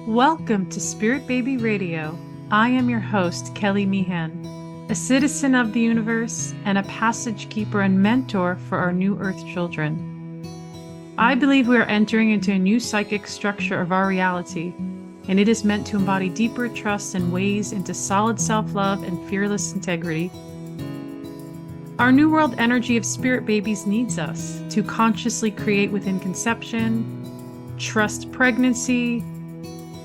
Welcome to Spirit Baby Radio. I am your host, Kelly Meehan, a citizen of the universe and a passage keeper and mentor for our new Earth children. I believe we are entering into a new psychic structure of our reality, and it is meant to embody deeper trust and ways into solid self-love and fearless integrity. Our new world energy of spirit babies needs us to consciously create within conception, trust pregnancy,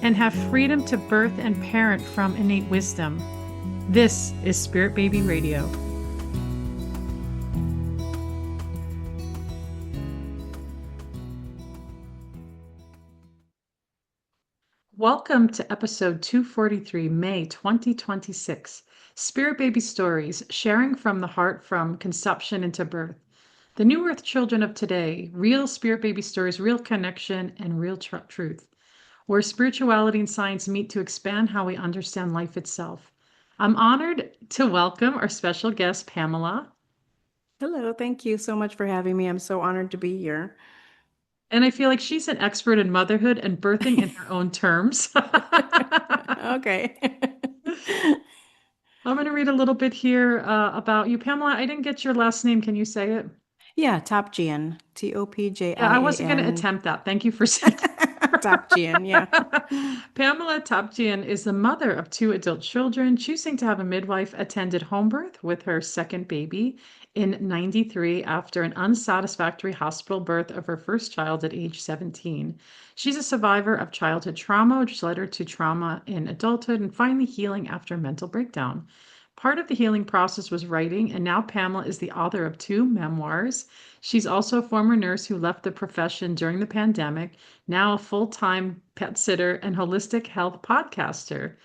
and have freedom to birth and parent from innate wisdom. This is Spirit Baby Radio. Welcome to episode 243, May 2026. Spirit Baby Stories, sharing from the heart from conception into birth. The new earth children of today, real spirit baby stories, real connection, and real truth, where spirituality and science meet to expand how we understand life itself. I'm honored to welcome our special guest, Pamela. Hello, thank you so much for having me. I'm so honored to be here. And I feel like she's an expert in motherhood and birthing in her own terms. Okay. I'm going to read a little bit here about you. Pamela, I didn't get your last name. Can you say it? Yeah, Topjian, Yeah, I wasn't going to Topjian. attempt that. Thank you for saying Topjian, yeah. Pamela Topjian is the mother of two adult children, choosing to have a midwife-attended home birth with her second baby in '93 after an unsatisfactory hospital birth of her first child at age 17. She's a survivor of childhood trauma, which led her to trauma in adulthood and finally healing after a mental breakdown. Part of the healing process was writing, and now Pamela is the author of two memoirs. She's also a former nurse who left the profession during the pandemic, now a full-time pet sitter and holistic health podcaster.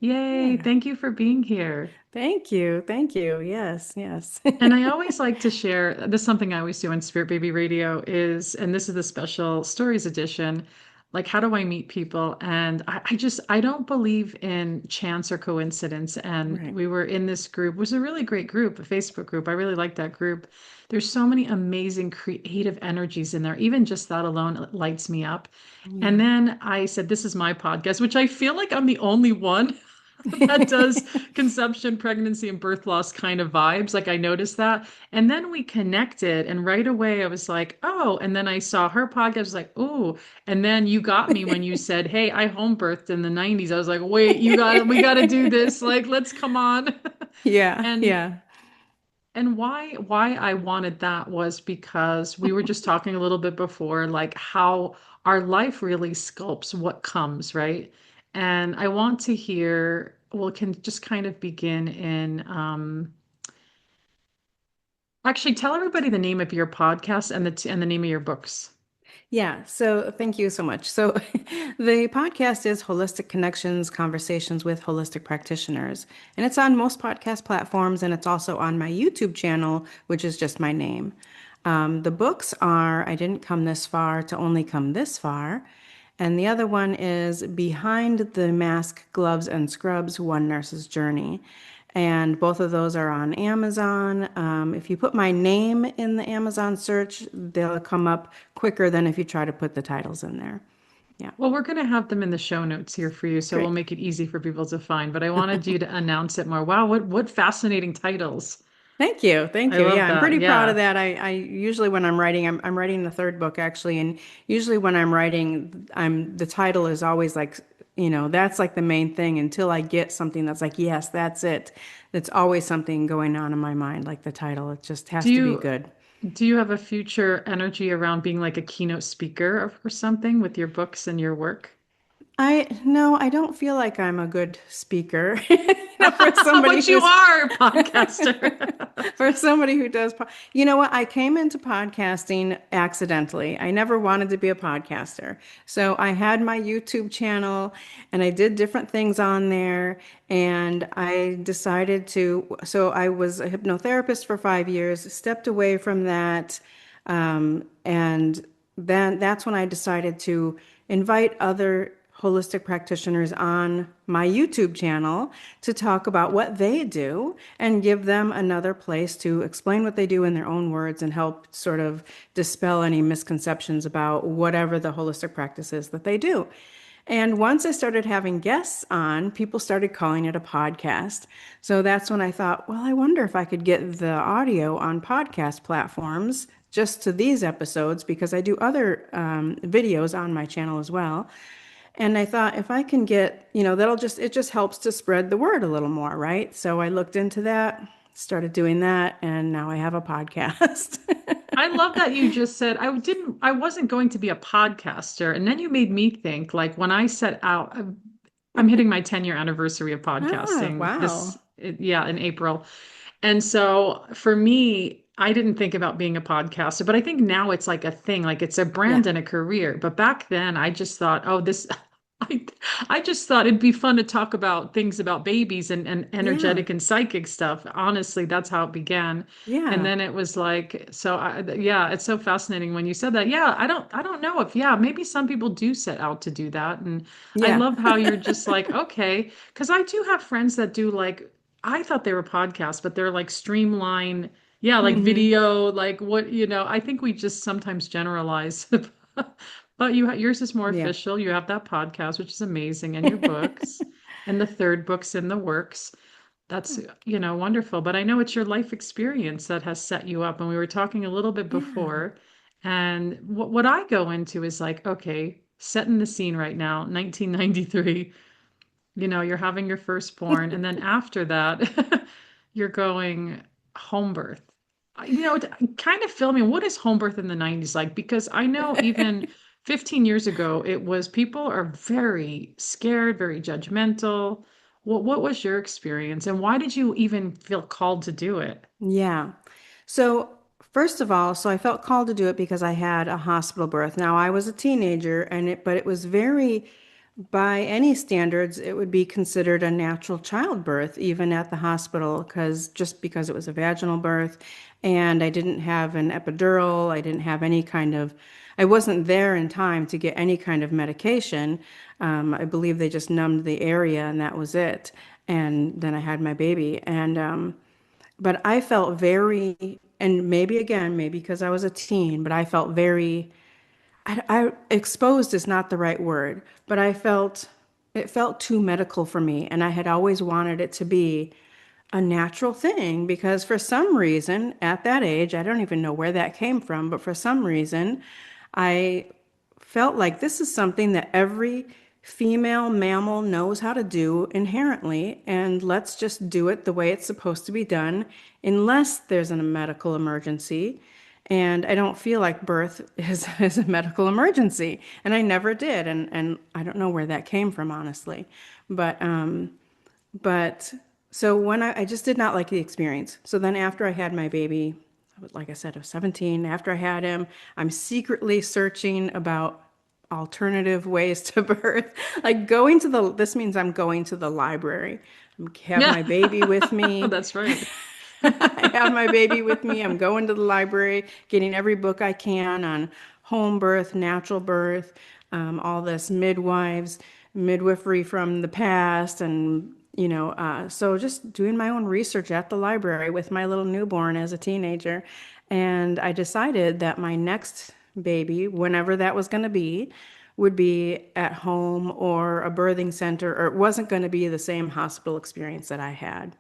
Yay, Yeah. thank you for being here. Thank you. Thank you. Yes, yes. And I always like to share this is something I always do on Spirit Baby Radio is, and this is the special stories edition, like how do I meet people? And I don't believe in chance or coincidence. And Right. we were in this group, it was a really great group, a Facebook group. I really liked that group. There's so many amazing creative energies in there. Even just that alone lights me up. And Yeah. then I said, this is my podcast, which I feel like I'm the only one that does conception, pregnancy, and birth loss kind of vibes. Like I noticed that. And then we connected, and right away I was like, oh, and then I saw her podcast, I was like, oh, and then you got me when you said, hey, I home birthed in the '90s. I was like, wait, we gotta do this. Like, let's come on. Yeah, And yeah. and why I wanted that was because we were just talking a little bit before, like how our life really sculpts what comes, right? And I want to hear, well, can just kind of begin in actually tell everybody the name of your podcast and the name of your books. Yeah, so thank you so much. So, the podcast is Holistic Connections Conversations with Holistic Practitioners, and it's on most podcast platforms, and it's also on my YouTube channel, which is just my name. The books are I Didn't Come This Far to Only Come This Far, and the other one is Behind the Mask, Gloves, and Scrubs One Nurse's Journey. And both of those are on Amazon. If you put my name in the Amazon search, they'll come up quicker than if you try to put the titles in there. Yeah, Well, we're going to have them in the show notes here for you, so we'll great. make it easy for people to find. But I wanted you to announce it more. Wow, what fascinating titles. Thank you. Thank I you. Yeah, love I'm that. pretty proud of Yeah. that. I usually when I'm writing, I'm writing the third book actually, and usually when I'm writing, the title is always like, that's like the main thing until I get something that's like, yes, that's it. That's always something going on in my mind, like the title. It just Do has to be you good. do you have a future energy around being like a keynote speaker or something with your books and your work? I no, I don't feel like I'm a good speaker. For somebody But you who's are a podcaster. for somebody who does you know what? I came into podcasting accidentally. I never wanted to be a podcaster. So I had my YouTube channel and I did different things on there and I decided to so I was a hypnotherapist for 5 years, stepped away from that and then that's when I decided to invite other holistic practitioners on my YouTube channel to talk about what they do and give them another place to explain what they do in their own words and help sort of dispel any misconceptions about whatever the holistic practice is that they do. And once I started having guests on, people started calling it a podcast. So that's when I thought, well, I wonder if I could get the audio on podcast platforms just to these episodes because I do other videos on my channel as well. And I thought if I can get, it just helps to spread the word a little more, right? So I looked into that, started doing that, and now I have a podcast. I love that you just said I wasn't going to be a podcaster. And then you made me think like when I set out, I'm hitting my 10-year anniversary of Ah, podcasting wow. yeah, in April. And so for me, I didn't think about being a podcaster, but I think now it's like a thing, like it's a Yeah. brand and a career. But back then I just thought, oh, I, I just thought it'd be fun to talk about things about babies and Yeah. energetic and psychic stuff. Honestly, that's how it began. And Yeah. then it was like, yeah, it's so fascinating when you said that. Yeah, I don't know if, yeah, maybe some people do set out to do that. And I Yeah. love how you're just like, okay, because I do have friends that do like, I thought they were podcasts, but they're like streamline, yeah, like Hmm. video, like what, I think we just sometimes generalize. But yours is more Yeah. official. You have that podcast, which is amazing, and your books, and the third book's in the works. That's, wonderful. But I know it's your life experience that has set you up. And we were talking a little bit Yeah. before. And what I go into is like, okay, setting the scene right now, 1993, you're having your firstborn. And then after that, you're going home birth. Kind of fill me, what is home birth in the 90s like? Because I know even 15 years ago, it was people are very scared, very judgmental. What was your experience, and why did you even feel called to do it? Yeah. So, first of all, so I felt called to do it because I had a hospital birth. Now, I was a teenager but it was very, by any standards, it would be considered a natural childbirth, even at the hospital, because it was a vaginal birth and I didn't have an epidural, I wasn't there in time to get any kind of medication. I believe they just numbed the area and that was it. And then I had my baby. But I felt very, and maybe again, maybe because I was a teen, but I felt very, exposed is not the right word, but it felt too medical for me. And I had always wanted it to be a natural thing because for some reason at that age, I don't even know where that came from, but for some reason, I felt like this is something that every female mammal knows how to do inherently, and let's just do it the way it's supposed to be done, unless there's a medical emergency. And I don't feel like birth is a medical emergency, and I never did, and I don't know where that came from, honestly. But but so I just did not like the experience. So then after I had my baby, like I said, I was 17. After I had him, I'm secretly searching about alternative ways to birth. This means I'm going to the library. I have Yeah, my baby with me. that's right. I have my baby with me. I'm going to the library, getting every book I can on home birth, natural birth, all this midwives, midwifery from the past, and so just doing my own research at the library with my little newborn as a teenager. And I decided that my next baby, whenever that was going to be, would be at home or a birthing center, or it wasn't going to be the same hospital experience that I had.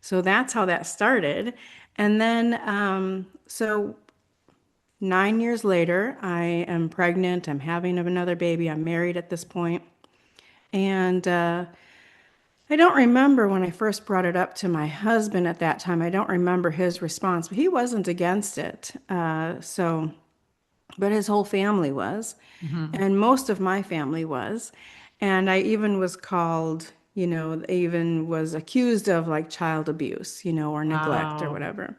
So that's how that started. And then, so 9 years later, I am pregnant. I'm having another baby. I'm married at this point. And I don't remember when I first brought it up to my husband at that time. I don't remember his response, but he wasn't against it. But his whole family was, Mhm. and most of my family was. And I even was called, even was accused of like child abuse, or neglect or Wow. whatever.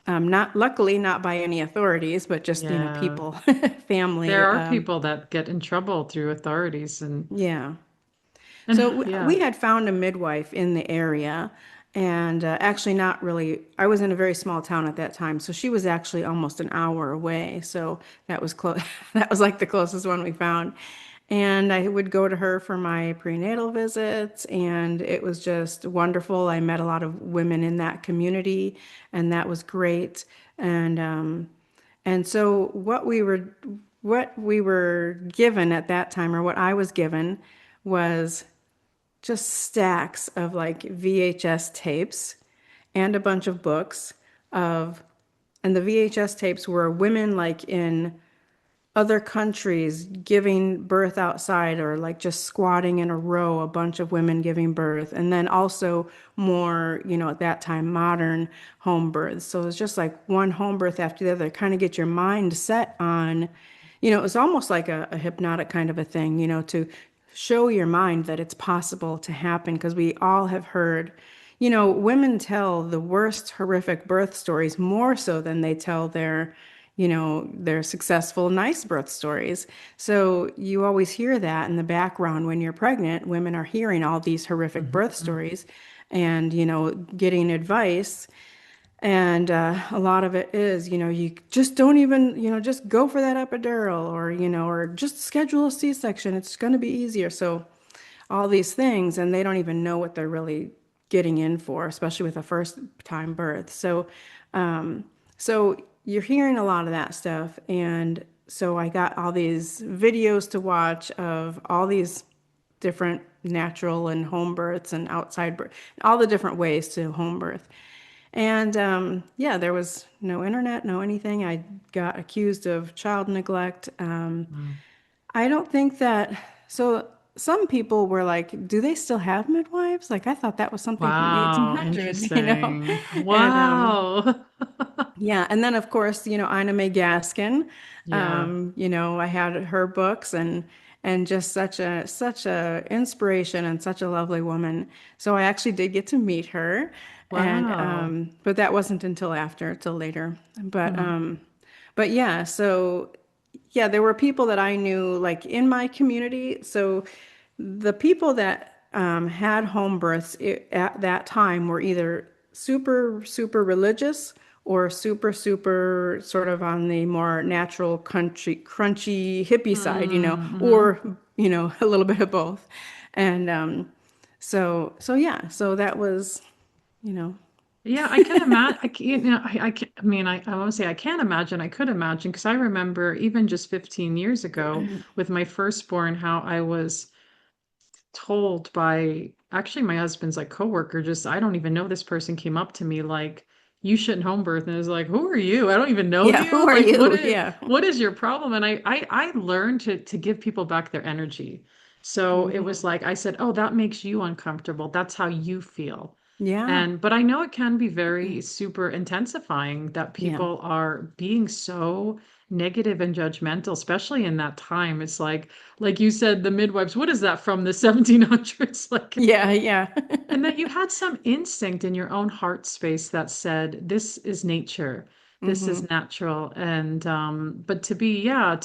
Not luckily, not by any authorities, but just, Yeah. people, There family. are people that get in trouble through authorities Yeah. and So yeah. we had found a midwife in the area, and actually, not really. I was in a very small town at that time, so she was actually almost an hour away. So that was close. That was like the closest one we found. And I would go to her for my prenatal visits, and it was just wonderful. I met a lot of women in that community, and that was great. And so what we were given at that time, or what I was given, was just stacks of like VHS tapes and a bunch of books of, and the VHS tapes were women like in other countries giving birth outside or like just squatting in a row, a bunch of women giving birth. And then also more, at that time, modern home births. So it's just like one home birth after the other, kind of get your mind set on, it was almost like a hypnotic kind of a thing, to show your mind that it's possible to happen. Because we all have heard, women tell the worst horrific birth stories more so than they tell their successful, nice birth stories. So you always hear that in the background when you're pregnant. Women are hearing all these horrific birth Mhm. stories and, getting advice. And a lot of it is, you just don't even, just go for that epidural or, or just schedule a C-section. It's going to be easier. So all these things, and they don't even know what they're really getting in for, especially with a first time birth. Um, so you're hearing a lot of that stuff. And so I got all these videos to watch of all these different natural and home births and outside birth, all the different ways to home birth. And yeah, there was no internet, no anything. I got accused of child neglect. Mm. I don't think that, so some people were like, do they still have midwives? Like, I thought that was something from the Wow, 1800s. interesting. And Wow. yeah, and then of course, Ina May Gaskin, Yeah. I had her books and just such a inspiration and such a lovely woman. So I actually did get to meet her, and Wow. but that wasn't till later. But Hmm. but yeah, so yeah, there were people that I knew like in my community. So the people that had home births at that time were either super, super religious or super, super sort of on the more natural, country, crunchy, hippie side, Mm-hmm. or, a little bit of both. And so yeah, so that was, you know, Yeah, I can imagine. I can, I mean, I won't say I can't imagine. I could imagine because I remember even just 15 years ago with my firstborn, how I was told by actually my husband's like coworker, just I don't even know this person came up to me like you shouldn't home birth, and I was like, who are you? I don't even know yeah, who you. are Like, you? Yeah. what is your problem? And I learned to give people back their energy. So it was Mhm. like I said, oh, that makes you uncomfortable. That's how you feel. Yeah. And but I know it can be very super intensifying that Yeah. people are being so negative and judgmental, especially in that time. It's like you said, the midwives, what is that from the 1700s? Like, Yeah. Yeah. and that you had some instinct in your own heart space that said, this is nature, this hmm is natural. And but to be, yeah,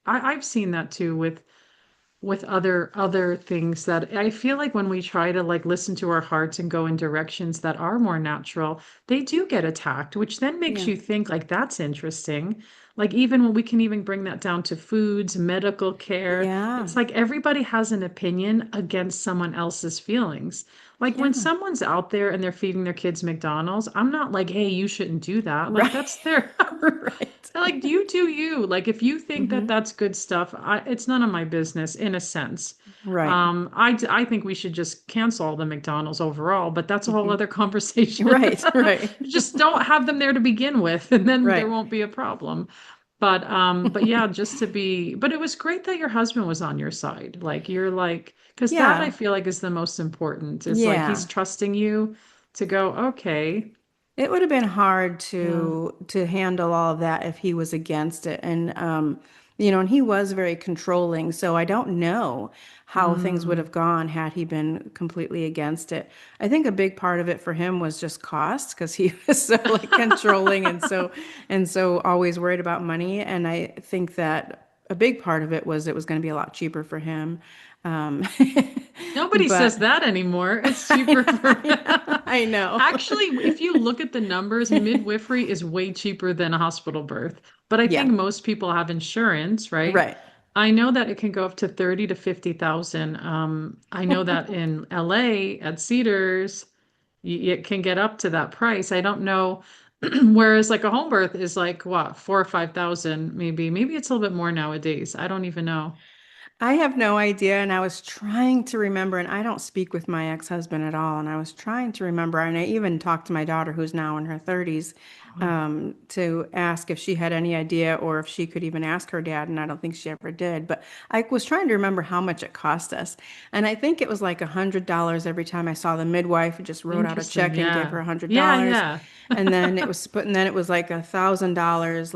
I've seen that too with other things that I feel like when we try to like listen to our hearts and go in directions that are more natural, they do get attacked, which then makes Yeah. you think like that's interesting. Like even when we can even bring that down to foods, medical care, Yeah. it's like everybody has an opinion against someone else's feelings. Like when Yeah. someone's out there and they're feeding their kids McDonald's, I'm not like, hey, you shouldn't do that. Like Right. that's their Right. like you do you. Like if you think that hmm that's good stuff, it's none of my business in a sense. Right. I think we should just cancel all the McDonald's overall, but that's a whole hmm other conversation. Right. Right. Just don't have them there to begin with, and then there Right. won't be a problem. But yeah, just to be, but it was great that your husband was on your side. Like you're like, because that I Yeah. feel like is the most important. Is like he's Yeah. trusting you to go, okay, It would have been hard yeah. to handle all of that if he was against it. And and he was very controlling, so I don't know how things would Mm. have gone had he been completely against it. I think a big part of it for him was just cost because he was so like controlling and so always worried about money. And I think that a big part of it was going to be a lot cheaper for him. Um, Nobody says but that anymore. It's cheaper for I know. Actually, if you look at the numbers, midwifery is way cheaper than a hospital birth. But I Yeah, think most people have insurance, right? right. I know that it can go up to 30 to 50,000. I know that in LA at Cedars, it can get up to that price. I don't know. Whereas like a home birth is like what, 4 or 5,000 maybe. Maybe it's a little bit more nowadays. I don't even know. I have no idea, and I was trying to remember, and I don't speak with my ex-husband at all, and I was trying to remember, and I even talked to my daughter, who's now in her 30s, Wow. to ask if she had any idea or if she could even ask her dad, and I don't think she ever did. But I was trying to remember how much it cost us, and I think it was like $100 every time I saw the midwife. Who just wrote out a Interesting. check and gave her Yeah. a hundred Yeah, dollars, yeah. and then it was like $1,000,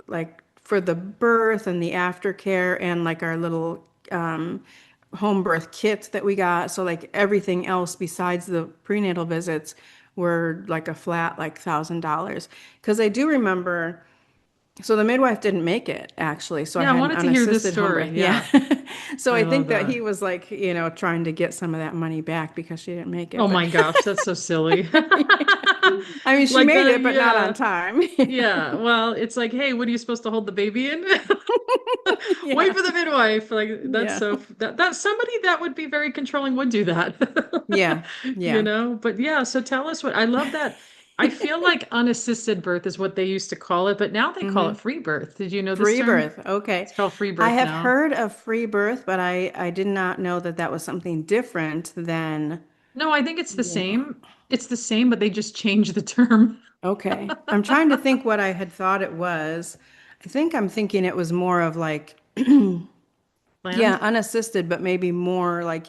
like for the birth and the aftercare and like our little home birth kit that we got. So like everything else besides the prenatal visits were like a flat like $1,000. Because I do remember, so the midwife didn't make it actually. So I Yeah, I had an wanted to hear this unassisted home story. birth. Yeah. Yeah. So I I love think that that. he was like, trying to get some of that money back because she didn't make it. Oh But my gosh, that's so silly. I mean, she Like made that, it, but not on yeah. time. Yeah. Well, it's like, hey, what are you supposed to hold the baby in? Wait Yeah. for the midwife. Like that's Yeah. so that's somebody that would be very controlling would do that. Yeah. You Yeah. know? But yeah, so tell us what I love that. I feel like unassisted birth is what they used to call it, but now they call Hmm. it free birth. Did you know this Free term? birth. Okay. It's called free I birth have now. heard of free birth, but I did not know that that was something different than, No, I think it's the you know. same. It's the same, but they just changed the term. Okay. I'm trying to think what I had thought it was. I think I'm thinking it was more of like, yeah, Land? unassisted, but maybe more like,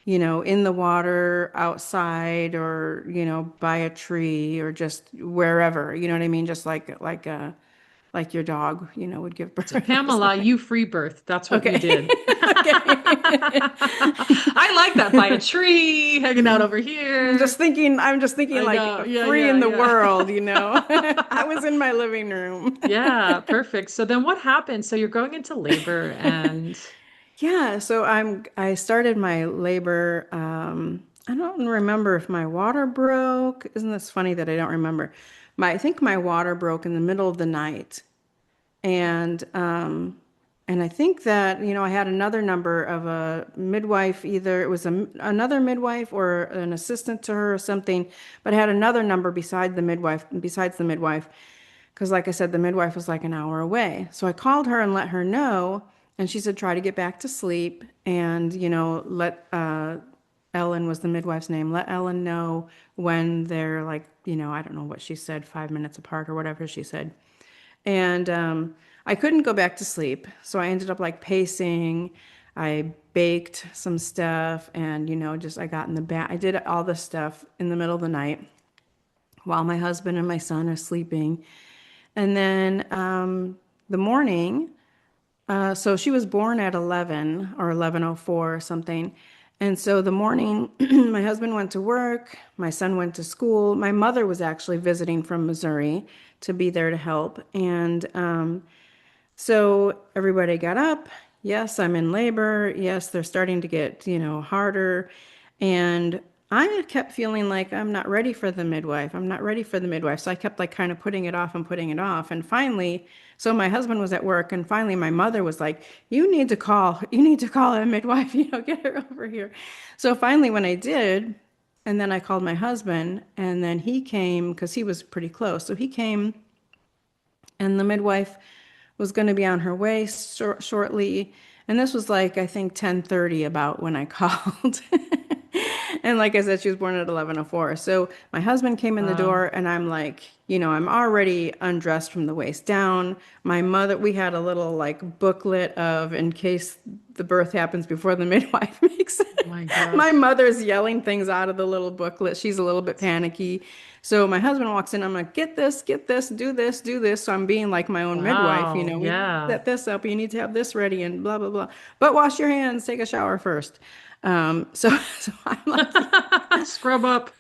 in the water, outside, or, by a tree or just wherever, you know what I mean? Just like your dog, would give So birth or Pamela, something. you free birth. That's what you Okay. did. Okay. I like that by a tree, hanging out over here. I'm just thinking I like know. Yeah, free yeah, in the yeah. world, I was in my living room. Yeah, perfect. So then what happened? So you're going into labor and Yeah, so I started my labor. I don't remember if my water broke. Isn't this funny that I don't remember? I think my water broke in the middle of the night. And I think that, I had another number of a midwife, either it was another midwife or an assistant to her or something, but I had another number besides the midwife, because like I said, the midwife was like an hour away. So I called her and let her know, and she said, try to get back to sleep and, let Ellen was the midwife's name. Let Ellen know when they're like, I don't know what she said, 5 minutes apart or whatever she said. And I couldn't go back to sleep. So I ended up like pacing. I baked some stuff and, just I got in the bath. I did all this stuff in the middle of the night while my husband and my son are sleeping. And then the morning, so she was born at 11 or 11:04 or something. And so the morning, my husband went to work, my son went to school. My mother was actually visiting from Missouri to be there to help. And so everybody got up. Yes, I'm in labor. Yes, they're starting to get, harder. And I kept feeling like I'm not ready for the midwife. I'm not ready for the midwife. So I kept like kind of putting it off and putting it off. And finally, so my husband was at work and finally my mother was like, you need to call a midwife, get her over here. So finally when I did, and then I called my husband and then he came because he was pretty close. So he came and the midwife was going to be on her way shortly. And this was like I think 10:30 about when I called. And like I said, she was born at 11:04. So my husband came in the wow. door and I'm like, I'm already undressed from the waist down. My mother, we had a little like booklet of in case the birth happens before the midwife makes Oh it. my My gosh. mother's yelling things out of the little booklet. She's a little bit panicky. So my husband walks in. I'm like, get this, do this, do this. So I'm being like my own midwife. Wow. We need to Yeah. set this up. You need to have this ready and blah, blah, blah. But wash your hands, take a shower first. So I'm like, Scrub up.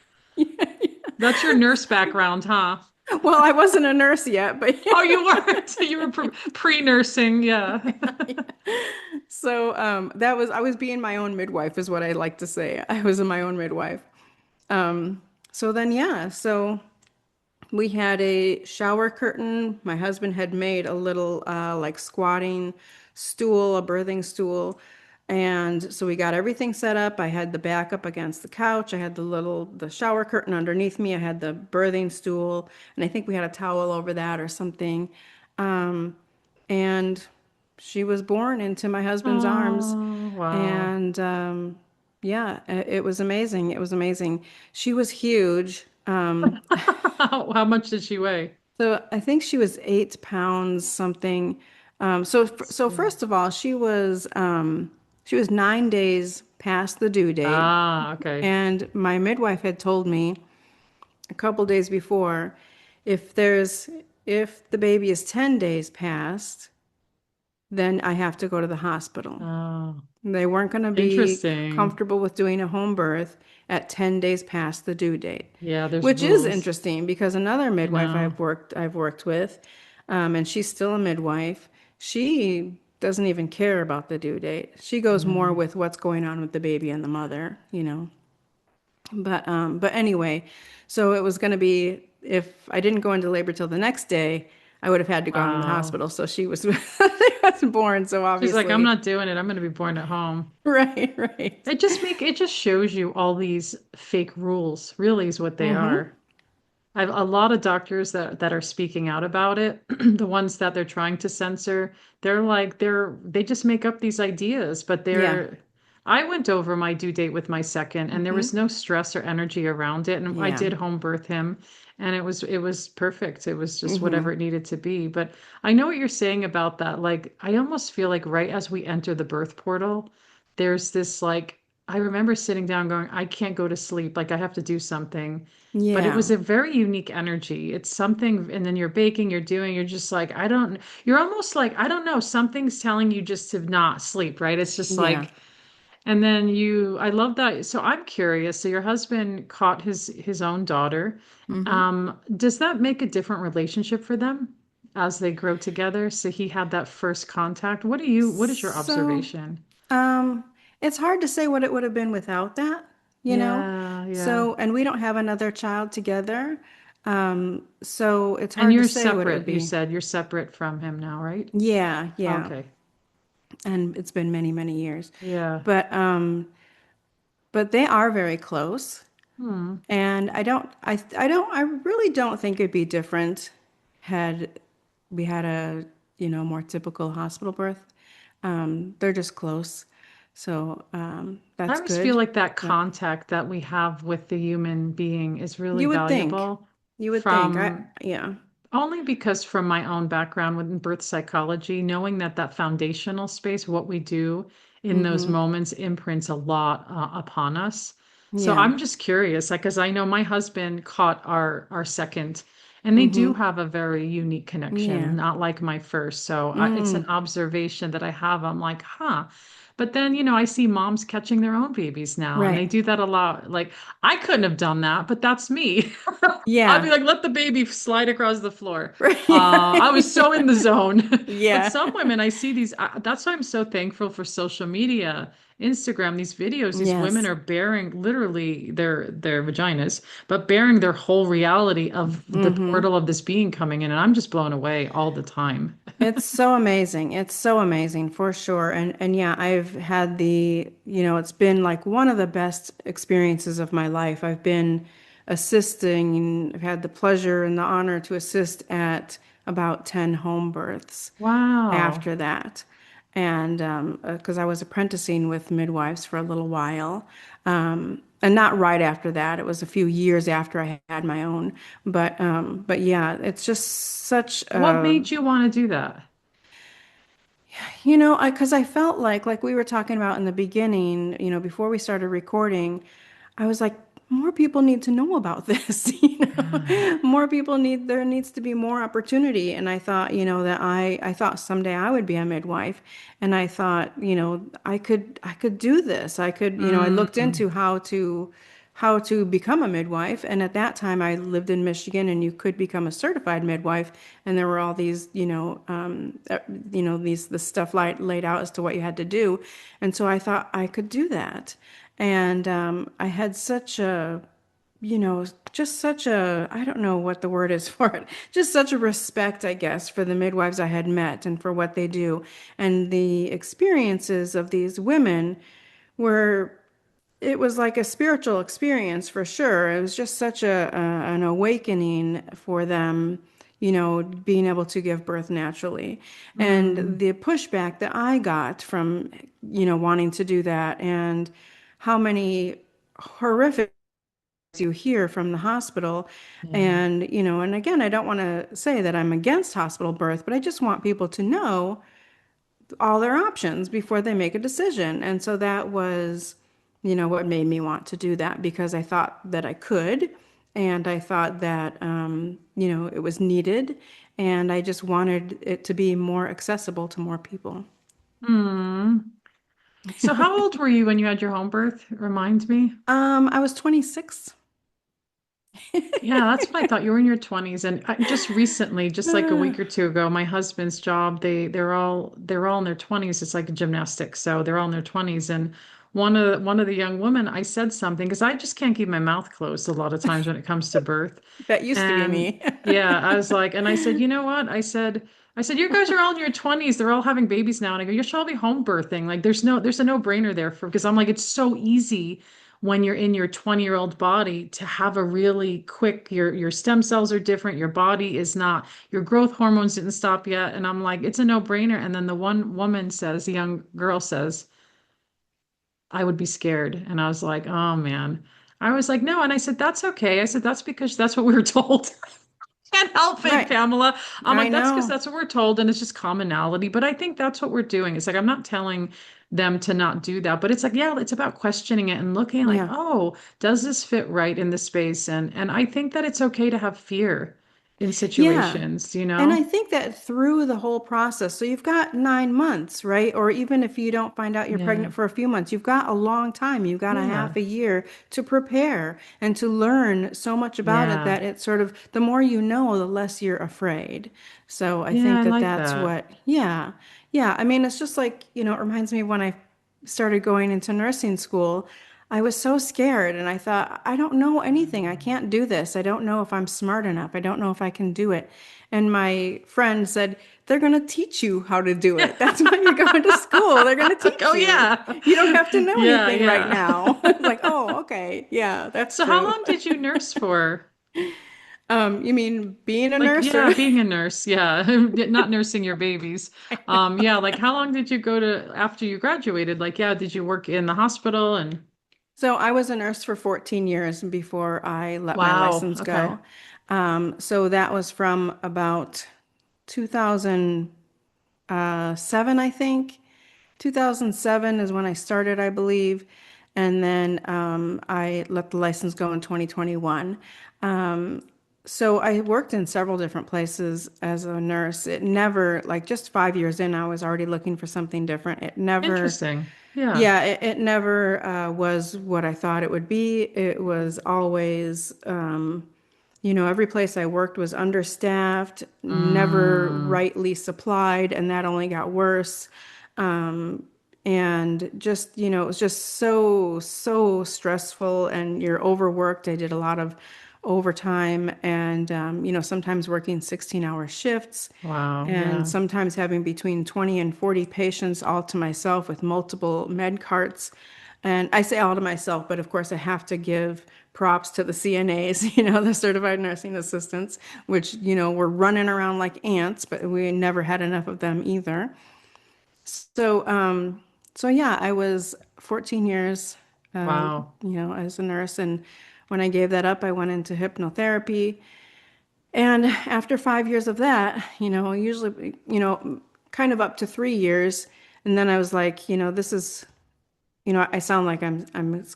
That's your nurse background, huh? well, I wasn't a nurse yet, but Oh, you weren't. You were pre-nursing. Yeah. so I was being my own midwife, is what I like to say. I was my own midwife. So then, yeah, so we had a shower curtain. My husband had made a little like squatting stool, a birthing stool. And so we got everything set up. I had the back up against the couch. I had the shower curtain underneath me. I had the birthing stool, and I think we had a towel over that or something. And she was born into my husband's arms. Oh, wow. And yeah, it was amazing. It was amazing. She was huge. How much did she weigh? So I think she was 8 pounds something. So Sweet. first of all, she was 9 days past the due date, Ah, okay. and my midwife had told me a couple days before, if there's if the baby is 10 days past, then I have to go to the hospital. Oh, They weren't going to be interesting. comfortable with doing a home birth at 10 days past the due date, Yeah, there's which is rules. interesting because another I midwife know. I've worked with, and she's still a midwife. She doesn't even care about the due date. She goes more Mm. with what's going on with the baby and the mother, you know. But anyway, so it was going to be if I didn't go into labor till the next day, I would have had to gone to the Wow. hospital. So she was, she was born. So She's like, I'm obviously, not doing it. I'm going to be born at home. right, right. It just shows you all these fake rules, really is what they Mm-hmm. are. I've a lot of doctors that are speaking out about it. The ones that they're trying to censor, they just make up these ideas, but Yeah. they're I went over my due date with my second and there Mm-hmm. was no stress or energy around it. And I Yeah. did home birth him and it was perfect. It was just Mm-hmm. whatever it needed to be. But I know what you're saying about that. Like I almost feel like right as we enter the birth portal, there's this like I remember sitting down going, I can't go to sleep. Like I have to do something. But it was Yeah. a very unique energy. It's something, and then you're baking, you're just like, I don't, you're almost like, I don't know, something's telling you just to not sleep, right? It's just Yeah. like, and then I love that. So I'm curious. So your husband caught his own daughter. Mm-hmm. Does that make a different relationship for them as they grow together? So he had that first contact. What is your So, observation? um, it's hard to say what it would have been without that, you know? Yeah, yeah. So, and we don't have another child together. So it's And hard to you're say what it would separate. You be. said you're separate from him now, right? Yeah, yeah. Okay. And it's been many, many years. Yeah. But but they are very close. Hmm. And I really don't think it'd be different had we had a, more typical hospital birth. They're just close. So, I that's always feel good. like that But contact that we have with the human being is really you would think, valuable you would think, from yeah. only because from my own background within birth psychology, knowing that that foundational space, what we do in those Mm-hmm. moments imprints a lot upon us. So Yeah. I'm just curious, like, because I know my husband caught our second, and they do Mm-hmm. have a very unique connection, Yeah. not like my first. So it's an Mm. observation that I have. I'm like, huh. But then, I see moms catching their own babies now, and they Right. do that a lot. Like, I couldn't have done that, but that's me. I'd be Yeah. like, let the baby slide across the floor. I was so in Right. the zone. But Yeah. some women, I see these, that's why I'm so thankful for social media, Instagram, these videos, these women Yes. are bearing literally their vaginas, but bearing their whole reality of the Mm-hmm. portal of this being coming in. And I'm just blown away all the time. It's so amazing. It's so amazing for sure. And yeah, I've had it's been like one of the best experiences of my life. I've been assisting, I've had the pleasure and the honor to assist at about 10 home births Wow. after that. And because I was apprenticing with midwives for a little while. And not right after that. It was a few years after I had my own. But yeah, it's just such What a made you want to do that? Because I felt like we were talking about in the beginning, before we started recording, I was like, more people need to know about this, Yeah. More people there needs to be more opportunity. And I thought, that I thought someday I would be a midwife. And I thought, I could do this. I looked Mm. into how to become a midwife. And at that time, I lived in Michigan, and you could become a certified midwife. And there were all these, the stuff laid out as to what you had to do. And so I thought I could do that. And I had such a, just such a, I don't know what the word is for it, just such a respect, I guess, for the midwives I had met and for what they do. And the experiences of these women were it was like a spiritual experience for sure. It was just such an awakening for them, being able to give birth naturally. And Mm, the pushback that I got from, wanting to do that, and how many horrific you hear from the hospital. yeah. And again, I don't want to say that I'm against hospital birth, but I just want people to know all their options before they make a decision. And so that was, what made me want to do that, because I thought that I could, and I thought that, it was needed, and I just wanted it to be more accessible to more people. Mm. So how old were you when you had your home birth? Remind me. I was 26. Yeah, that's what I thought. You were in your 20s. And just recently, just like a Uh, week or two ago, my husband's job, they're all in their 20s. It's like gymnastics. So they're all in their 20s. And one of the young women, I said something because I just can't keep my mouth closed a lot of times when it comes to birth. that used to be And me. yeah, I was like, and I said, you know what? I said, you guys are all in your 20s. They're all having babies now. And I go, you should all be home birthing. Like there's a no-brainer there for because I'm like, it's so easy when you're in your 20-year-old body to have a really quick, your stem cells are different, your body is not, your growth hormones didn't stop yet. And I'm like, it's a no-brainer. And then the one woman says, the young girl says, I would be scared. And I was like, oh man. I was like, no. And I said, that's okay. I said, that's because that's what we were told. Can't help it, Right. Pamela. I'm I like, that's because know. that's what we're told, and it's just commonality. But I think that's what we're doing. It's like I'm not telling them to not do that, but it's like, yeah, it's about questioning it and looking like, Yeah. oh, does this fit right in the space? And I think that it's okay to have fear in Yeah. situations, And I think that through the whole process, so you've got 9 months, right? Or even if you don't find out you're Yeah. pregnant for a few months, you've got a long time. You've got a half Yeah. a year to prepare and to learn so much about it Yeah. that it's sort of the more you know, the less you're afraid. So I Yeah, think I that like that's that. what, yeah. Yeah. I mean, it's just like, it reminds me of when I started going into nursing school. I was so scared, and I thought, I don't know anything. I can't do this. I don't know if I'm smart enough. I don't know if I can do it. And my friend said, they're going to teach you how to do it. That's why you're going to school. They're going to teach Oh you. yeah. You don't have to know Yeah, anything right yeah. now. It's like, oh, okay. Yeah, that's So how true. long did you nurse for? You mean being a Like, nurse yeah, or? being a nurse, yeah, not nursing your babies. Yeah, like how long did you go to after you graduated? Like, yeah, did you work in the hospital and So I was a nurse for 14 years before I let my wow, license okay. go. So that was from about 2007, I think. 2007 is when I started, I believe. And then I let the license go in 2021. Um, so I worked in several different places as a nurse. It never, like just 5 years in, I was already looking for something different. It never, Interesting. Yeah. yeah, it never was what I thought it would be. It was always, every place I worked was understaffed, never Mm, rightly supplied, and that only got worse. Um, and just, it was just so, so stressful, and you're overworked. I did a lot of overtime, and, sometimes working 16-hour shifts, wow, and yeah. sometimes having between 20 and 40 patients all to myself with multiple med carts. And I say all to myself, but of course I have to give props to the CNAs, the certified nursing assistants, which, were running around like ants, but we never had enough of them either. So, so yeah, I was 14 years, Wow. as a nurse. And when I gave that up, I went into hypnotherapy. And after 5 years of that, usually, kind of up to 3 years. And then I was like, this is, I sound like I'm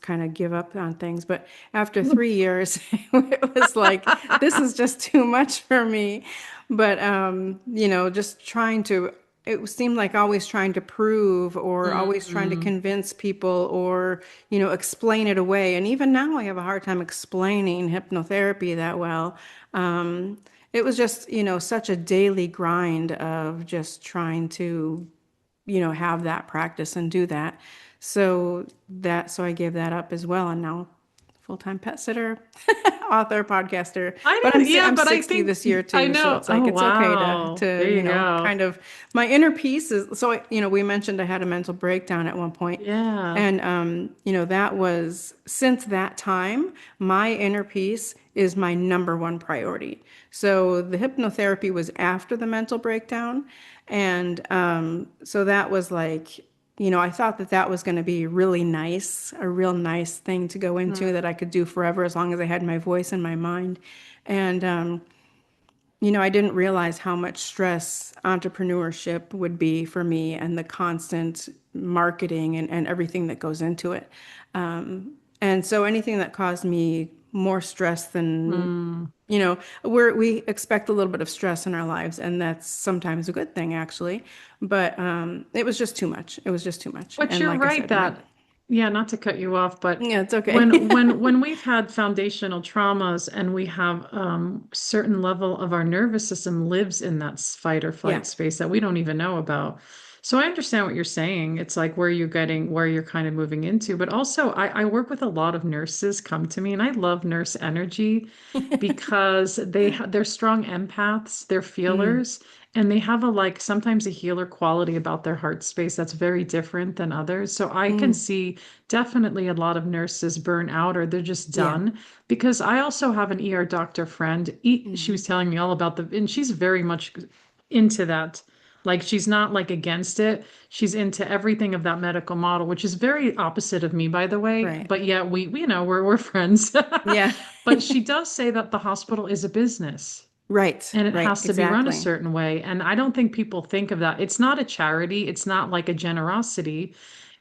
kind of give up on things, but after 3 years, it was like, this is just too much for me. But, just trying to, it seemed like always trying to prove or always trying to Mm, convince people or, explain it away. And even now I have a hard time explaining hypnotherapy that well. It was just, such a daily grind of just trying to have that practice and do that. So I gave that up as well. And now full-time pet sitter, author, podcaster. I But didn't, yeah, I'm but I 60 think this year I too, so know. it's like Oh, it's okay wow. There to you go. kind of my inner peace is so we mentioned I had a mental breakdown at one point. Yeah. And that was since that time, my inner peace is my number one priority. So the hypnotherapy was after the mental breakdown, and so that was like, I thought that that was going to be really nice, a real nice thing to go into that I could do forever as long as I had my voice in my mind. And I didn't realize how much stress entrepreneurship would be for me and the constant marketing and everything that goes into it. And so anything that caused me more stress than, Mm. we expect a little bit of stress in our lives, and that's sometimes a good thing, actually. But it was just too much. It was just too much. But And you're like I right said, my, that, yeah, not to cut you off, but yeah, it's okay. when we've had foundational traumas and we have certain level of our nervous system lives in that fight or Yeah. flight space that we don't even know about. So I understand what you're saying. It's like where you're kind of moving into. But also I work with a lot of nurses come to me and I love nurse energy because they're strong empaths, they're Mm, feelers. And they have a like sometimes a healer quality about their heart space that's very different than others. So I can mm, see definitely a lot of nurses burn out or they're just yeah. done. Because I also have an ER doctor friend. She Hmm. was telling me all about and she's very much into that. Like she's not like against it. She's into everything of that medical model, which is very opposite of me, by the way. Right. But yet we're friends. Yeah. But she does say that the hospital is a business Right. and it Right. has to be run a Exactly. certain way. And I don't think people think of that. It's not a charity, it's not like a generosity.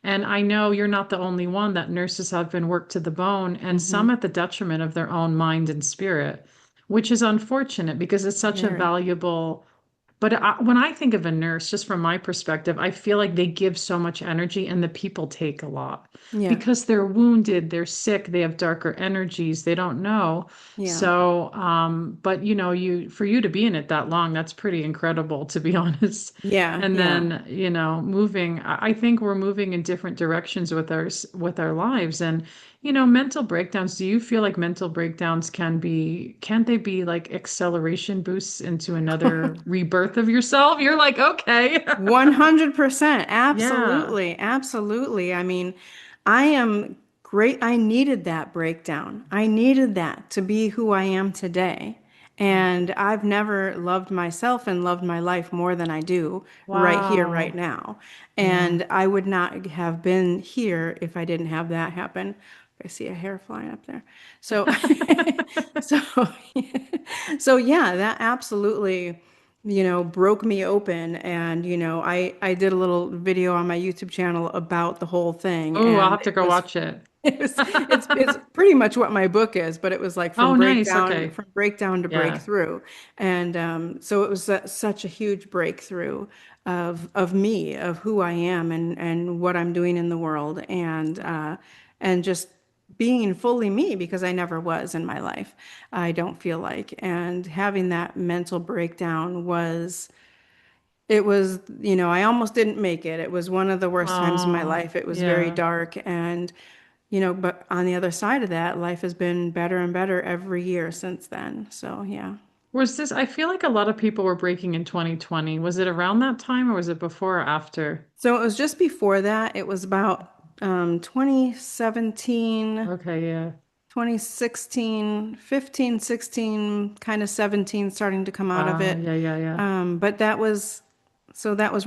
And I know you're not the only one that nurses have been worked to the bone, and some Hmm. at the detriment of their own mind and spirit, which is unfortunate because it's such a Very. valuable but when I think of a nurse, just from my perspective, I feel like they give so much energy and the people take a lot Yeah. because they're wounded, they're sick, they have darker energies, they don't know. Yeah. So, but for you to be in it that long, that's pretty incredible, to be honest. Yeah. And Yeah. then, moving, I think we're moving in different directions with with our lives. And mental breakdowns, do you feel like mental breakdowns can't they be like acceleration boosts into another rebirth of yourself? You're like, okay. 100%. Yeah. Absolutely. Absolutely. I mean, I am great. I needed that breakdown. I needed that to be who I am today. And I've never loved myself and loved my life more than I do right here, right Wow. now. Yeah. And I would not have been here if I didn't have that happen. I see a hair flying up there. So, so, so yeah, that absolutely, broke me open. And, I did a little video on my YouTube channel about the whole thing. Oh, I'll And have to go watch it. it's pretty much what my book is, but it was like Oh, nice. Okay. from breakdown to Yeah. breakthrough. And so it was such a huge breakthrough of me, of who I am and what I'm doing in the world. And just being fully me because I never was in my life. I don't feel like. And having that mental breakdown I almost didn't make it. It was one of the worst times in my Oh, life. It was very yeah. dark. And, but on the other side of that, life has been better and better every year since then. So, yeah. I feel like a lot of people were breaking in 2020. Was it around that time or was it before or after? So it was just before that. It was about 2017, Okay, yeah. 2016, 15, 16, kind of 17 starting to come out of Wow. it. Yeah, yeah, yeah. But that was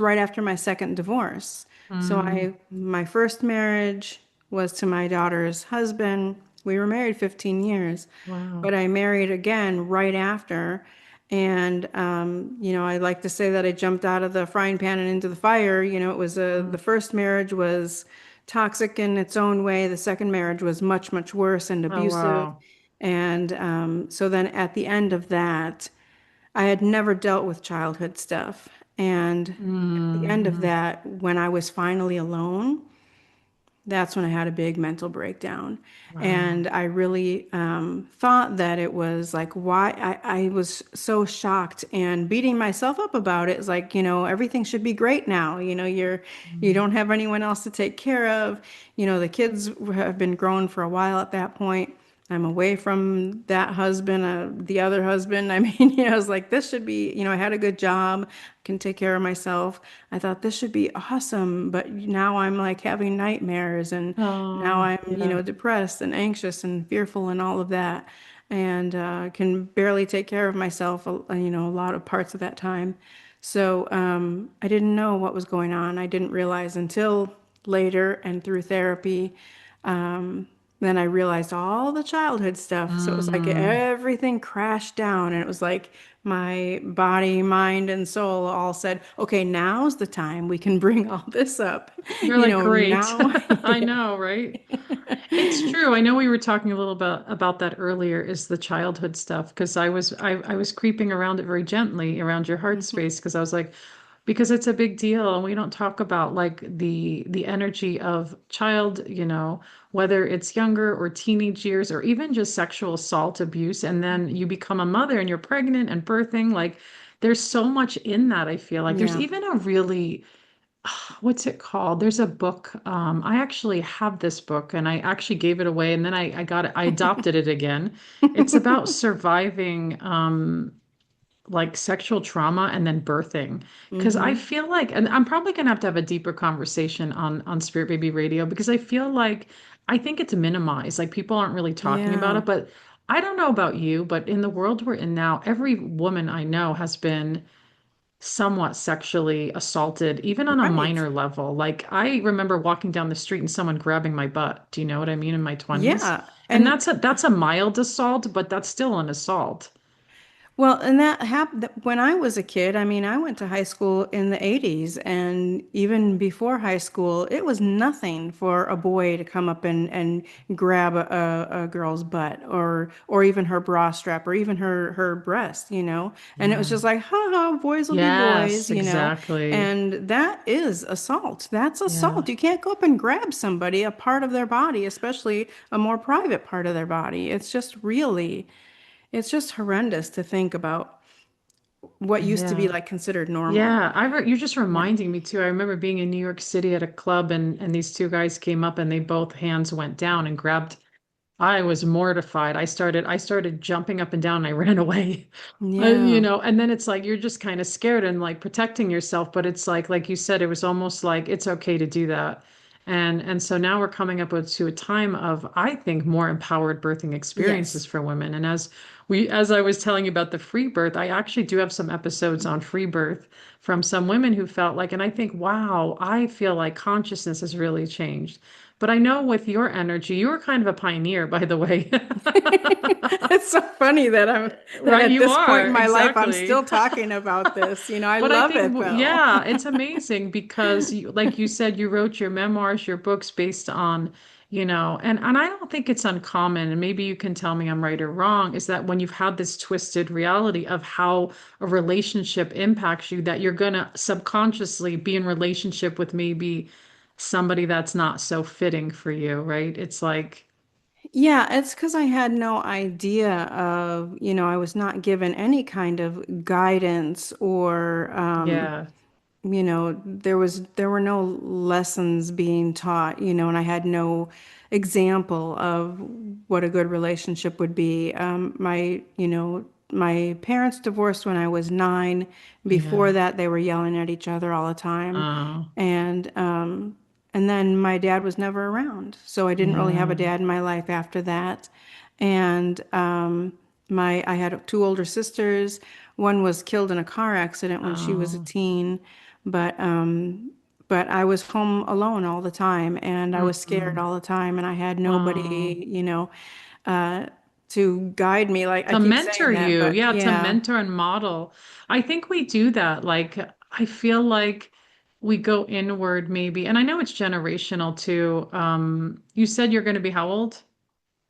right after my second divorce. So Mm, my first marriage was to my daughter's husband. We were married 15 years, wow. but I married again right after. And, I like to say that I jumped out of the frying pan and into the fire. It was Mm. the first marriage was toxic in its own way. The second marriage was much, much worse and Oh, abusive. wow. And so then at the end of that, I had never dealt with childhood stuff. And at the end of Mm-hmm. that, when I was finally alone, that's when I had a big mental breakdown. Wow. And I really thought that it was like, why I was so shocked and beating myself up about it. It's like, everything should be great now. You Mm. don't have anyone else to take care of. The kids have been grown for a while at that point. I'm away from that husband, the other husband. I mean, I was like, this should be, I had a good job, can take care of myself. I thought this should be awesome, but now I'm like having nightmares and now Oh, I'm, yeah. depressed and anxious and fearful and all of that and can barely take care of myself, a lot of parts of that time. So I didn't know what was going on. I didn't realize until later and through therapy. Um, then I realized all the childhood stuff. So it was like Mm. everything crashed down, and it was like my body, mind, and soul all said, okay, now's the time we can bring all this up. You're like, great. Now. I know, right? It's true. I know we were talking a little about that earlier, is the childhood stuff, because I was creeping around it very gently around your heart Mhm. space because I was like, because it's a big deal and we don't talk about like the energy of child, whether it's younger or teenage years or even just sexual assault abuse, and then you become a mother and you're pregnant and birthing, like there's so much in that. I feel like there's Yeah. even a really what's it called? There's a book. I actually have this book and I actually gave it away and then I got it, I adopted it again. It's about surviving like sexual trauma and then birthing. Because I Hmm. feel like, and I'm probably gonna have a deeper conversation on Spirit Baby Radio because I feel like I think it's minimized. Like people aren't really talking about Yeah. it, but I don't know about you, but in the world we're in now, every woman I know has been somewhat sexually assaulted, even on a Right. minor level. Like I remember walking down the street and someone grabbing my butt. Do you know what I mean? In my 20s. Yeah. And And that's a mild assault, but that's still an assault. well, and that happened when I was a kid. I mean, I went to high school in the 80s, and even before high school, it was nothing for a boy to come up and grab a girl's butt or even her bra strap or even her breast, And it was Yeah. just like, ha ha, boys will be Yes, boys. exactly. And that is assault. That's Yeah. assault. You can't go up and grab somebody, a part of their body, especially a more private part of their body. It's just horrendous to think about what used to be Yeah. like considered normal. Yeah, you're just Yeah. reminding me too. I remember being in New York City at a club and these two guys came up and they both hands went down and grabbed. I was mortified. I started jumping up and down and I ran away. Yeah. And then it's like you're just kind of scared and like protecting yourself, but it's like you said, it was almost like it's okay to do that. And so now we're coming up to a time of, I think, more empowered birthing experiences Yes. for women. And as I was telling you about the free birth, I actually do have some episodes on free birth from some women who felt like, and I think, wow, I feel like consciousness has really changed. But I know with your energy, you were kind of a pioneer, by the way. It's so funny that Right, at you this point are, in my life I'm exactly. still talking about this. I But I love think, it though. yeah, it's amazing because, like you said, you wrote your memoirs, your books based on, and I don't think it's uncommon, and maybe you can tell me I'm right or wrong, is that when you've had this twisted reality of how a relationship impacts you, that you're gonna subconsciously be in relationship with maybe somebody that's not so fitting for you, right? It's like, Yeah, it's because I had no idea of, I was not given any kind of guidance or yeah, there were no lessons being taught, and I had no example of what a good relationship would be. My parents divorced when I was 9. Before yeah. that, they were yelling at each other all the time, Oh, and then my dad was never around, so I didn't really have a yeah. dad in my life after that. And I had two older sisters. One was killed in a car accident when she was a Oh, teen, but um, but I was home alone all the time, and I was scared mm-mm. all the time, and I had Oh. nobody, uh, to guide me. Like I To keep mentor saying that, you. but Yeah, to yeah, mentor and model. I think we do that. Like, I feel like we go inward maybe. And I know it's generational too. You said you're going to be how old?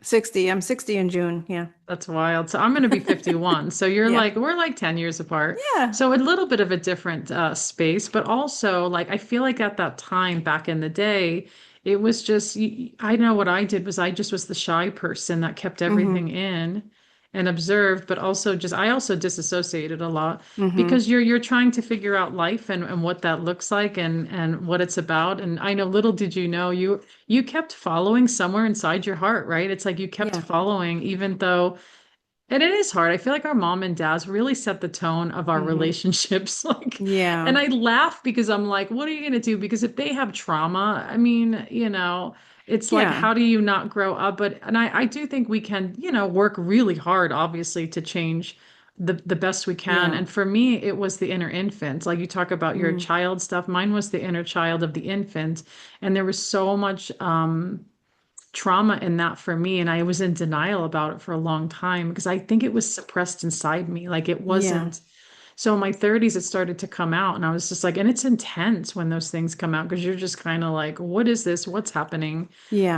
60. I'm 60 in June. Yeah, That's wild. So I'm going to be 51. So you're yeah, like, we're like 10 years apart. yeah. So a little bit of a different space, but also like I feel like at that time back in the day, it was just, I know what I did was I just was the shy person that kept Hmm. everything in. and observed, but also just I also disassociated a lot Mm-hmm. because you're trying to figure out life and what that looks like and what it's about. And I know little did you know you kept following somewhere inside your heart, right? It's like you kept Yeah. following even though and it is hard. I feel like our mom and dads really set the tone of our Mm-hmm. relationships. Like, and Yeah. I laugh because I'm like, what are you going to do? Because if they have trauma, I mean, it's like, Yeah. how do you not grow up? But, and I do think we can, work really hard, obviously, to change the best we can. Yeah. And for me, it was the inner infant. Like you talk about your Mm. child stuff. Mine was the inner child of the infant. And there was so much, trauma in that for me. And I was in denial about it for a long time because I think it was suppressed inside me. Like it Yeah. wasn't. So in my 30s, it started to come out. And I was just like, and it's intense when those things come out because you're just kind of like, what is this? What's happening?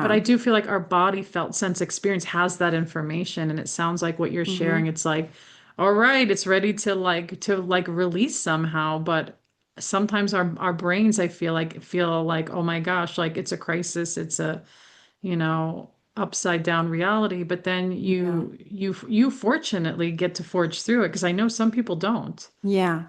But I Yeah. do feel like our body felt sense experience has that information. And it sounds like what you're sharing. Mm-hmm. It's like, all right, it's ready to like release somehow. But sometimes our brains, I feel like, oh my gosh, like it's a crisis. It's a upside down reality, but then Yeah. you fortunately get to forge through it because I know some people don't. Yeah.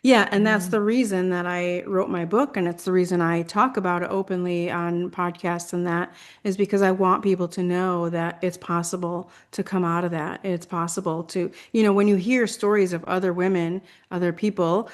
Yeah, and that's Yeah. the reason that I wrote my book, and it's the reason I talk about it openly on podcasts and that is because I want people to know that it's possible to come out of that. It's possible to, when you hear stories of other women, other people,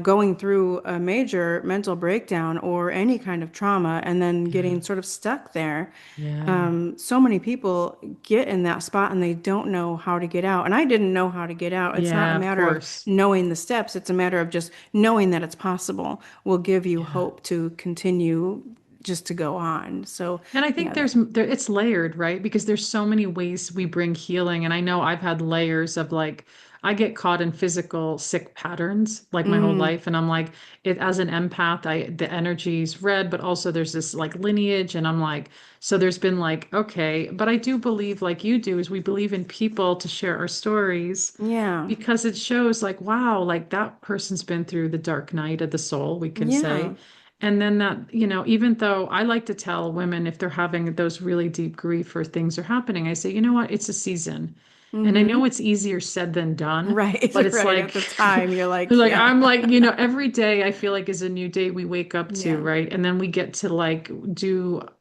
going through a major mental breakdown or any kind of trauma and then Yeah. getting sort of stuck there. Yeah. So many people get in that spot and they don't know how to get out. And I didn't know how to get out. It's not a Yeah, of matter of course. knowing the steps, it's a matter of just knowing that it's possible will give you Yeah. hope to continue just to go on. So, And I think yeah, it's layered, right? Because there's so many ways we bring healing. And I know I've had layers of like, I get caught in physical sick patterns like my whole mm, life. And I'm like, it as an empath, the energy's red, but also there's this like lineage. And I'm like, so there's been like, okay, but I do believe, like you do, is we believe in people to share our stories yeah, because it shows like, wow, like that person's been through the dark night of the soul, we can yeah, say. And then that, even though I like to tell women if they're having those really deep grief or things are happening, I say, you know what? It's a season. And I know mm-hmm. it's easier said than done, Right, but it's right. like, At the time, you're like, like yeah, I'm like, every day I feel like is a new day we wake up to, yeah, right? And then we get to like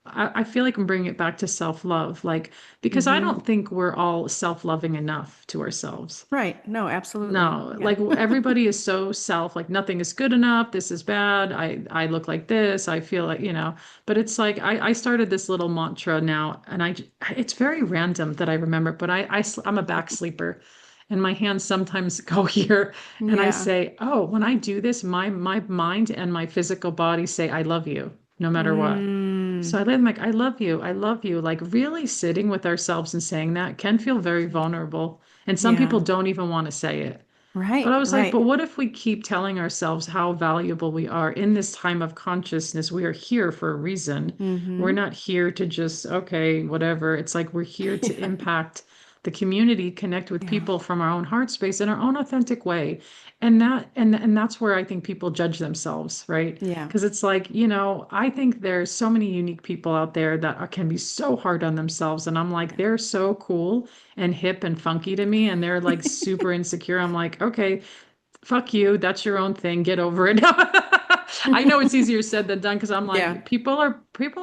I feel like I'm bringing it back to self-love, like, because I mm-hmm. don't think we're all self-loving enough to ourselves. Right. No, absolutely. No, Yeah. like everybody is so self, like nothing is good enough. This is bad. I look like this. I feel like, but it's like I started this little mantra now and it's very random that I remember, but I'm a back sleeper and my hands sometimes go here and I Yeah. say, oh, when I do this, my mind and my physical body say, I love you no matter what. So Mm. I let them like, I love you. I love you. Like really sitting with ourselves and saying that can feel very vulnerable. And some people Yeah. don't even want to say it. But I Right, was like, but right. what if we keep telling ourselves how valuable we are in this time of consciousness? We are here for a reason. We're Mm-hmm. not here to just, okay, whatever. It's like we're here to Yeah. impact the community, connect with Yeah. people from our own heart space in our own authentic way. And that's where I think people judge themselves, right? Yeah. Because it's like, I think there's so many unique people out there that can be so hard on themselves. And I'm like, they're so cool and hip and funky to me and they're like super insecure. I'm like, okay, fuck you. That's your own thing. Get over it. I know it's easier said than done because I'm Yeah. like, people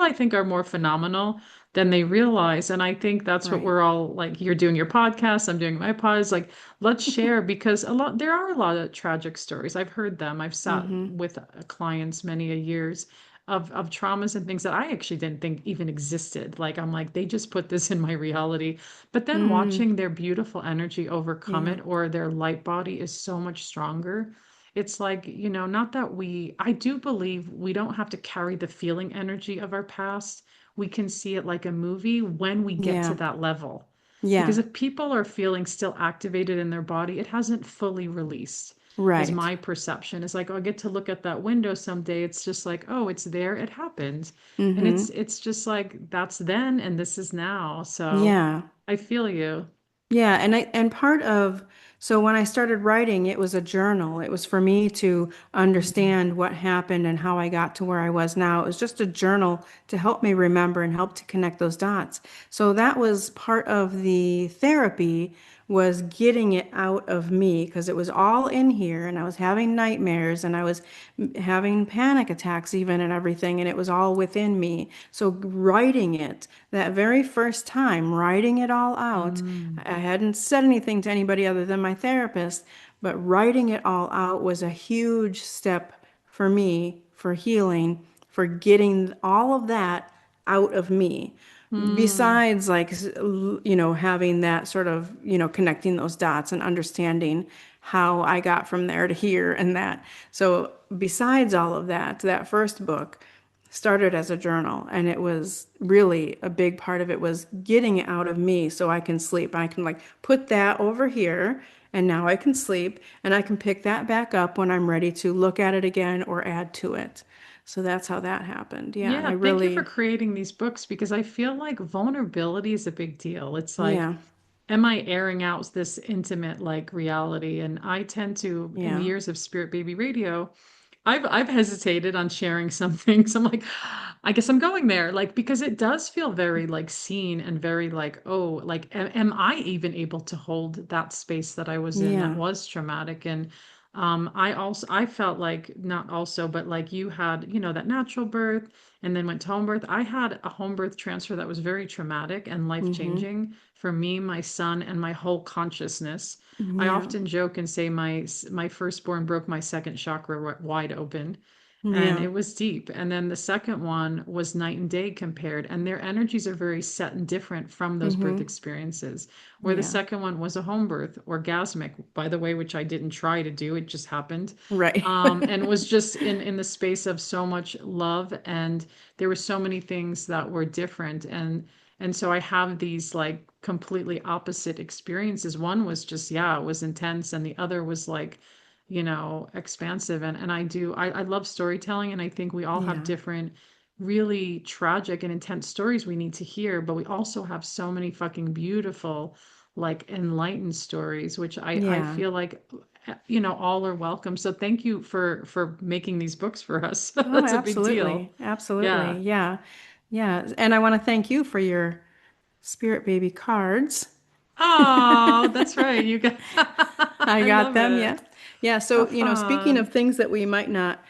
I think are more phenomenal than they realize. And I think that's what Right. we're all like, you're doing your podcast, I'm doing my pods. Like, let's share because there are a lot of tragic stories. I've heard them. I've sat Mm-hmm. with clients many a years of traumas and things that I actually didn't think even existed. Like I'm like, they just put this in my reality. But then Mm. watching their beautiful energy overcome Yeah. it or their light body is so much stronger. It's like, not that I do believe we don't have to carry the feeling energy of our past. We can see it like a movie when we get to Yeah. that level. Because Yeah. if people are feeling still activated in their body, it hasn't fully released, is Right. my perception. It's like, oh, I get to look at that window someday. It's just like, oh, it's there, it happened. And Mm-hmm. it's just like that's then and this is now. So Yeah. I feel you. Yeah, and part of So when I started writing, it was a journal. It was for me to Mm. understand what happened and how I got to where I was now. It was just a journal to help me remember and help to connect those dots. So that was part of the therapy, was getting it out of me because it was all in here and I was having nightmares and I was having panic attacks even and everything, and it was all within me. So writing it, that very first time, writing it all out, Mm. I hadn't said anything to anybody other than my therapist, but writing it all out was a huge step for me for healing, for getting all of that out of me. Mm. Besides, like, having that sort of, connecting those dots and understanding how I got from there to here and that. So, besides all of that, that first book started as a journal, and it was really a big part of it was getting it out of me so I can sleep. I can, like, put that over here and now I can sleep and I can pick that back up when I'm ready to look at it again or add to it. So that's how that happened. Yeah, and Yeah, I thank you for really, creating these books because I feel like vulnerability is a big deal. It's like, yeah, am I airing out this intimate like reality? And I tend to, in the yeah, years of Spirit Baby Radio, I've hesitated on sharing some things. I'm like, I guess I'm going there, like because it does feel very like seen and very like, oh, like am I even able to hold that space that I was in that yeah, was traumatic? And I felt like not also, but like you had, that natural birth and then went to home birth. I had a home birth transfer that was very traumatic and mm-hmm, life-changing for me, my son, and my whole consciousness. I yeah, often joke and say my firstborn broke my second chakra wide open, and yeah, it was deep. And then the second one was night and day compared, and their energies are very set and different from those birth mm-hmm, experiences. Where the yeah, second one was a home birth, orgasmic, by the way, which I didn't try to do, it just happened. right, And was just in the space of so much love, and there were so many things that were different, and so I have these like completely opposite experiences. One was just, yeah, it was intense, and the other was like, expansive. And I love storytelling, and I think we all have yeah, different, really tragic and intense stories we need to hear, but we also have so many fucking beautiful, like enlightened stories, which I yeah. feel like all are welcome. So thank you for making these books for us. Oh, That's a big deal. absolutely, absolutely, Yeah. yeah, yeah. And I want to thank you for your Spirit Baby cards. Oh, that's right. You got I I got love them, yeah. it. Yeah, How so, speaking of fun. things that we might not,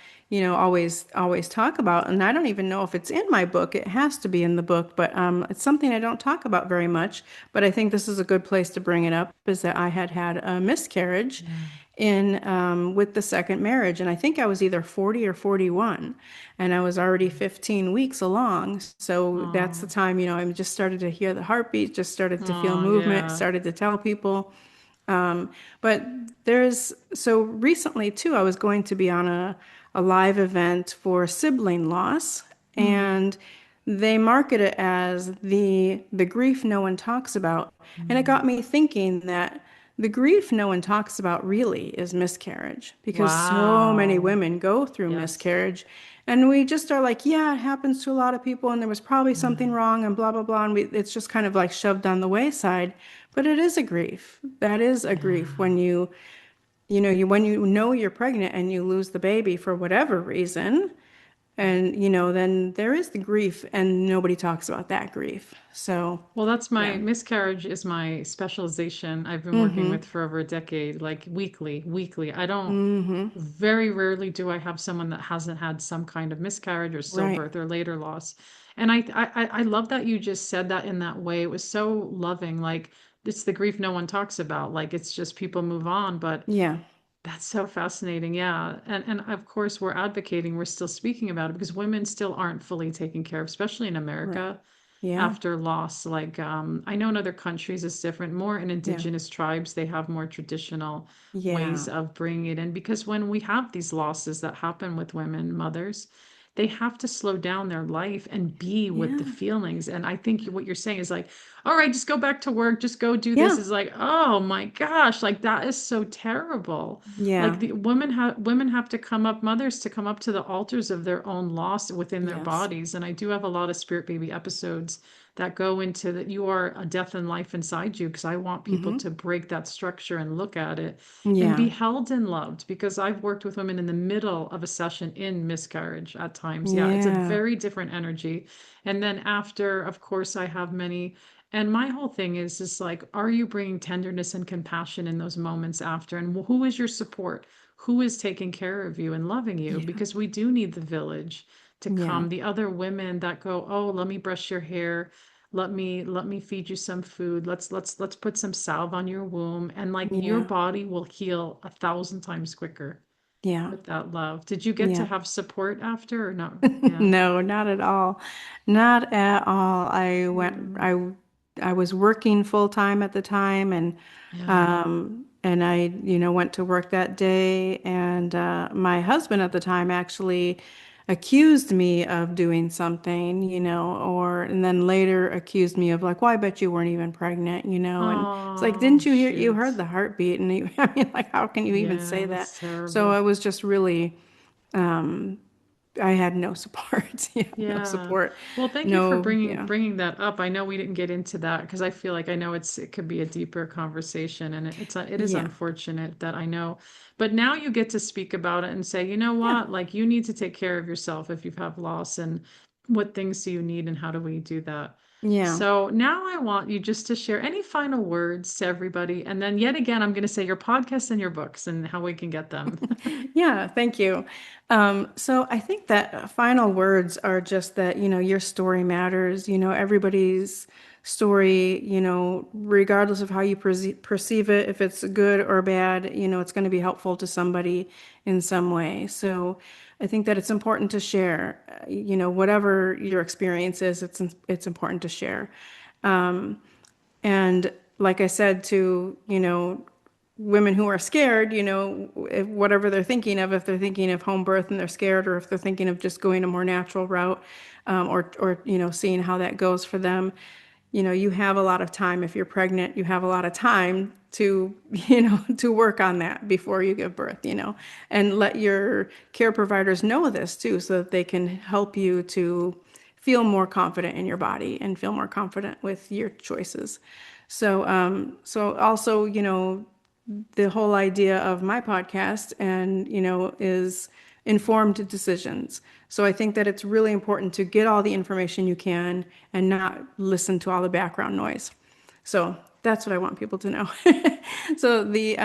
always talk about, and I don't even know if it's in my book. It has to be in the book, but it's something I don't talk about very much, but I think this is a good place to bring it up, is that I had a miscarriage Yeah. in with the second marriage, and I think I was either 40 or 41, and I was already 15 weeks along. So that's the Oh, time, I just started to hear the heartbeat, just started to feel oh, movement, yeah. started to tell people. But so recently too, I was going to be on a live event for sibling loss, Mm, and they market it as the grief no one talks about. And it mm. got me thinking that the grief no one talks about really is miscarriage, because so many Wow. women go through Yes. miscarriage, and we just are like, yeah, it happens to a lot of people, and there was probably something Yeah. wrong, and blah, blah, blah. And it's just kind of like shoved on the wayside. But it is a grief. That is a grief Yeah. when when you know you're pregnant and you lose the baby for whatever reason, and then there is the grief, and nobody talks about that grief. So, Well, that's my yeah. miscarriage is my specialization. I've been working Mm-hmm. with for over a decade, like weekly. I don't, Mm-hmm. very rarely do I have someone that hasn't had some kind of miscarriage or Right. stillbirth or later loss. And I love that you just said that in that way. It was so loving. Like it's the grief no one talks about. Like it's just people move on, but Yeah. that's so fascinating. Yeah. And of course we're advocating, we're still speaking about it because women still aren't fully taken care of, especially in Right. America Yeah. after loss. Like I know in other countries it's different. More in Yeah. indigenous tribes, they have more traditional ways Yeah. of bringing it in because when we have these losses that happen with women, mothers, they have to slow down their life and be with the Yeah. feelings. And I think what you're saying is like, all right, just go back to work, just go do this. Yeah. Is like, oh my gosh, like that is so terrible. Like Yeah. the women have to come up, mothers to come up to the altars of their own loss within their Yes. bodies. And I do have a lot of spirit baby episodes that go into that you are a death and life inside you, because I want people Hmm. to break that structure and look at it and be Yeah. held and loved, because I've worked with women in the middle of a session in miscarriage at times. Yeah, it's a Yeah. very different energy. And then after, of course, I have many. And my whole thing is like, are you bringing tenderness and compassion in those moments after? And who is your support? Who is taking care of you and loving you? Yeah. Because we do need the village to Yeah. come. The other women that go, oh, let me brush your hair. Let me feed you some food. Let's put some salve on your womb. And like your Yeah. body will heal 1,000 times quicker Yeah. with that love. Did you get to Yeah. have support after or not? Yeah. No, not at all. Not at all. Yeah. I was working full time at the time, Yeah. and I, went to work that day, and my husband at the time actually accused me of doing something, and then later accused me of like, well, I bet you weren't even pregnant, and it's like, Oh, didn't you heard shoot. the heartbeat, and I mean, like, how can you even say Yeah, that? that's So terrible. I was just really, I had no support. Yeah, no Yeah. support. Well, thank you for No, bringing yeah. bringing that up. I know we didn't get into that because I feel like I know it could be a deeper conversation, and it is Yeah. unfortunate that I know. But now you get to speak about it and say, you know Yeah. what? Like you need to take care of yourself if you have loss, and what things do you need and how do we do that? Yeah. So now I want you just to share any final words to everybody, and then yet again I'm going to say your podcast and your books and how we can get them. Yeah, thank you. So I think that final words are just that, your story matters. Everybody's story, regardless of how you perceive it, if it's good or bad, it's going to be helpful to somebody in some way. So I think that it's important to share, whatever your experience is, it's important to share. And like I said to, women who are scared, whatever they're thinking of, if they're thinking of home birth and they're scared, or if they're thinking of just going a more natural route, or seeing how that goes for them, you have a lot of time. If you're pregnant, you have a lot of time to, to work on that before you give birth, and let your care providers know this too, so that they can help you to feel more confident in your body and feel more confident with your choices. So also, the whole idea of my podcast and, is informed decisions. So I think that it's really important to get all the information you can and not listen to all the background noise. So that's what I want people to know. So the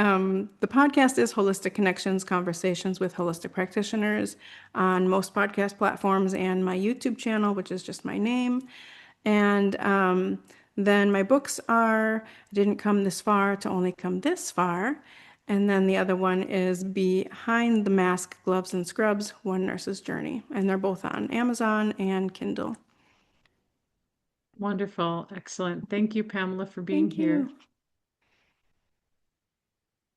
podcast is Holistic Connections, Conversations with Holistic Practitioners on most podcast platforms, and my YouTube channel, which is just my name. And then my books are Didn't Come This Far to Only Come This Far. And then the other one is Behind the Mask, Gloves, and Scrubs, One Nurse's Journey. And they're both on Amazon and Kindle. Wonderful. Excellent. Thank you, Pamela, for being Thank here. you.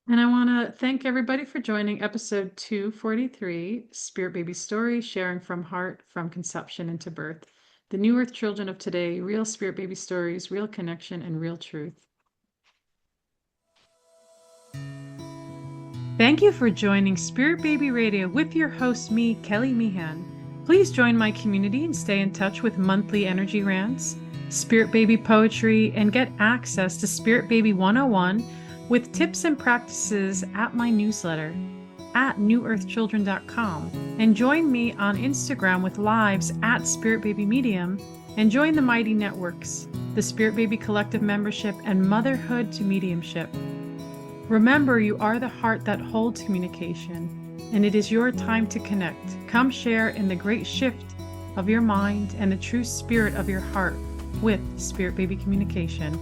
And I want to thank everybody for joining episode 243, Spirit Baby Story, Sharing from Heart, from Conception into Birth. The New Earth Children of Today, Real Spirit Baby Stories, Real Connection, and Real Truth. Thank you for joining Spirit Baby Radio with your host, me, Kelly Meehan. Please join my community and stay in touch with monthly energy rants, Spirit Baby poetry, and get access to Spirit Baby 101 with tips and practices at my newsletter at newearthchildren.com. And join me on Instagram with lives at Spirit Baby Medium, and join the Mighty Networks, the Spirit Baby Collective membership, and Motherhood to Mediumship. Remember, you are the heart that holds communication, and it is your time to connect. Come share in the great shift of your mind and the true spirit of your heart with Spirit Baby Communication.